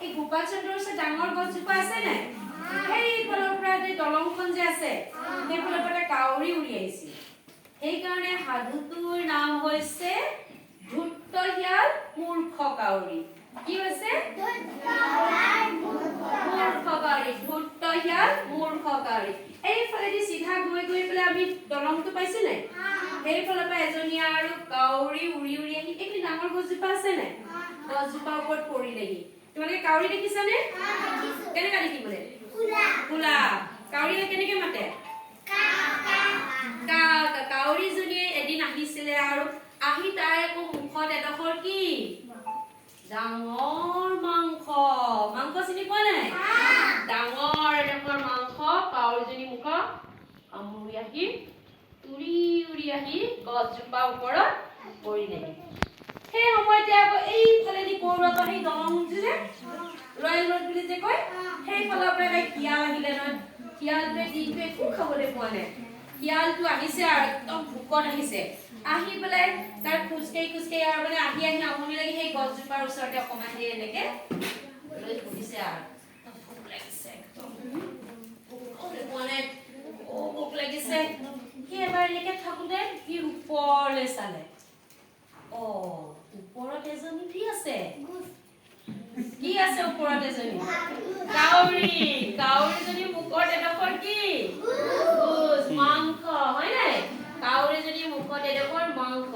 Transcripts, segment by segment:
এই গোপাল চন্দ্ৰৰ ওচৰত ডাঙৰ গছজোপা আছে নাই সেইফালৰ পৰা যে দলংখন যে আছে সেইফালৰ পৰা কাউৰী উৰি আহিছে সেইকাৰণে সাধুটোৰ নাম হৈছে ধূৰ্ত শিয়াল মূৰ্খ কাউৰী কি হৈছে মূৰ্খ কাউৰী ধূৰ্ত শিয়াল মূৰ্খ কাউৰী এইফালেদি চিধা গৈ গৈ পেলাই আমি দলংটো পাইছো নাই সেইফালৰ পৰা এজনীয়া আৰু কাউৰী উৰি উৰি আহি এই ডাঙৰ গছজোপা আছে নাই গছজোপাৰ ওপৰত পৰিলেহি তোমালোকে কাউৰী দেখিছানে কেনেকা দেখিবলে ফুলা কাউৰীয়ে কেনেকে মাতে কাউৰীজনীয়ে এদিন আহিছিলে আৰু আহি তাই আকৌ মুখত এডোখৰ কি ডাঙৰ মাংস চিনি পোৱা নাই ডাঙৰ এডোখৰ মাংস কাউৰীজনী মুখত কামুৰি আহি উৰি আহি গছজোপাৰ ওপৰত পৰিলেহি সেই সময়তে আকৌ এইফালেদি কৰবাৰ পৰা সেই দলং যে ৰয়েল ৰোড বুলি যে কয় সেইফালৰ পৰা এটা শিয়াল আহিলে নহয় শিয়ালটোৱে দিনটো একো খাবলৈ পোৱা নাই শিয়ালটো আহিছে আৰু একদম ভোকত আহিছে আহি পেলাই তাৰ খোজকাঢ়ি আৰু মানে আহি আমনি লাগি সেই গছজোপাৰ ওচৰতে অকণমান দেৰি এনেকে লৈ বহিছে আৰু ভোক লাগিছে একদম ভোক লাগিছে সি এবাৰ এনেকে থাকোতে সি ওপৰলৈ চালে ওপৰত এজনী কি আছে ওপৰত এজনী কাউৰীজনী মুখত এডোখৰ কি মাংস হয় নাই কাউৰীজনী মুখত এডোখৰ মাংস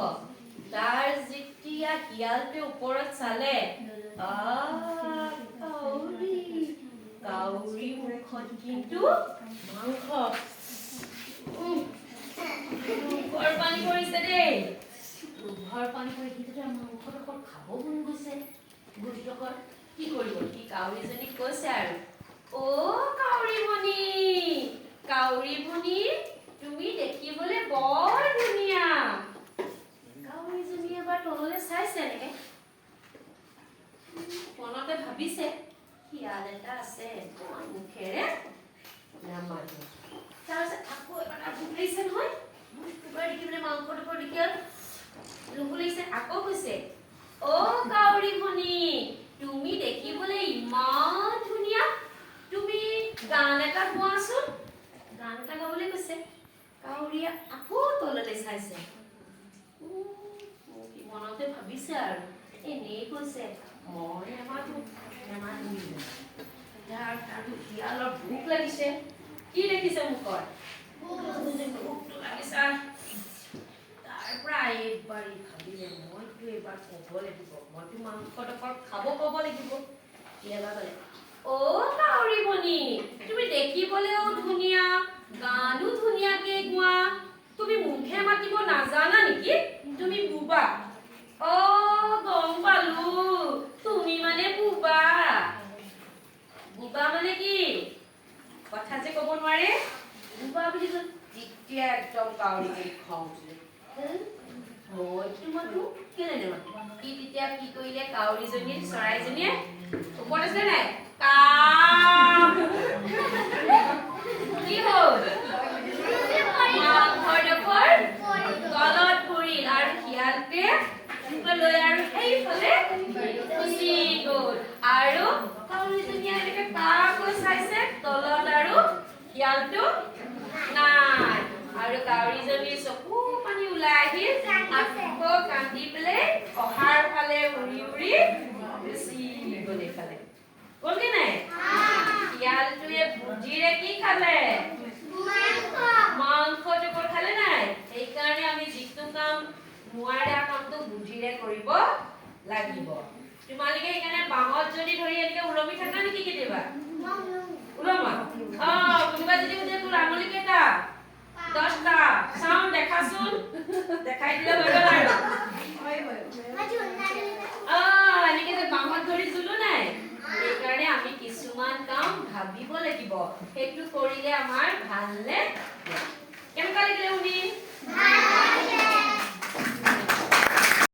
তাৰ যেতিয়া শিয়ালটোৱে ওপৰত চালে কাউৰী মুখত কিন্তু মাংস লোভৰ পানী পৰিছে দেই লোভৰ পানী পৰি কিন্তু মাংসডোখৰ খাব মন গৈছে বুঢ়ীডোখৰ কি কৰিব সি কাউৰীজনীক কৈছে আৰু কাউৰী ভনী তুমি দেখিবলৈ বৰ ধুনীয়া কাউৰীজনী এবাৰ তললৈ চাইছে এনেকে মনতে ভাবিছে শিয়াল এটা আছে মুখেৰে নামাৰিব তাৰপিছত আকৌ এবাৰ ভোক লাগিছে নহয় দেখিবলৈ মাংসডোখৰ দেখি লোভ লাগিছে আকৌ কৈছে কাউৰী ভনী তুমি দেখিবলৈ ইমান ধুনীয়া তুমি গান এটা গোৱাচোন গান এটা গাবলৈ কৈছে কাউৰীয়ে আকৌ তললৈ চাইছে মনতে ভাবিছে আৰু এনেই কৈছে মই এমাহো শিয়ালৰ ভোক লাগিছে কি দেখিছে মুখত ভোকটো লাগিছে তাৰ পৰা এইবাৰ ভাবিলে মইতো এইবাৰ ক'ব লাগিব মইতো মাংসডোখৰ খাব ক'ব লাগিব শিয়ালে কাউৰী ভনী তুমি দেখিবলৈও ধুনীয়া গানো ধুনীয়াকে গোৱা তুমি মুখে মাতিব নাজানা নেকি তুমি বুবা গম পালো তুমি মানে বুবা মানে কি কথা যে ক'ব নোৱাৰে বুবা বুলি তেতিয়া একদম কাউৰী খং উঠিলে মইতো কেলে নেমাতো সি তেতিয়া কি কৰিলে কাউৰীজনীৰ চৰাইজনীয়ে ওপৰত আছে নাই কি হ'ল মাংসডোখৰ তলত পৰিল আৰু শিয়ালটোৱে লৈ আৰু সেইফালে গুচি গ'ল আৰু কাউৰীজনীয়ে এনেকে তাকৈ চাইছে তলত আৰু শিয়ালটো নাই আৰু কাউৰীজনীৰ চকু পানী ওলাই আহিল আকৌ কান্দি পেলাই অহাৰ ফালে উৰি গুচি গ'ল এইফালে গ'লগে নাই শিয়ালটোৱে ভুজিৰে কি খালে মাংসডোখৰ খালে নাই সেইকাৰণে আমি যিটো কাম নোৱাৰা কামটো বুদ্ধিৰে কৰিব লাগিব তোমালোকে সেইকাৰণে বাঁহত যদি ধৰি এনেকে উলমি থাকা নেকি কেতিয়াবা উলমা কোনোবা যদি সুধে তোৰ আঙুলি কেইটা 10টা চাওঁ দেখাচোন দেখাই দিলে হৈ গ'ল আৰু এনেকে যে বাঁহত ধৰি জুলো নাই সেইকাৰণে আমি কিছুমান কাম ভাবিব লাগিব সেইটো কৰিলে আমাৰ ভালনে কেনেকুৱা লাগিলে শুনি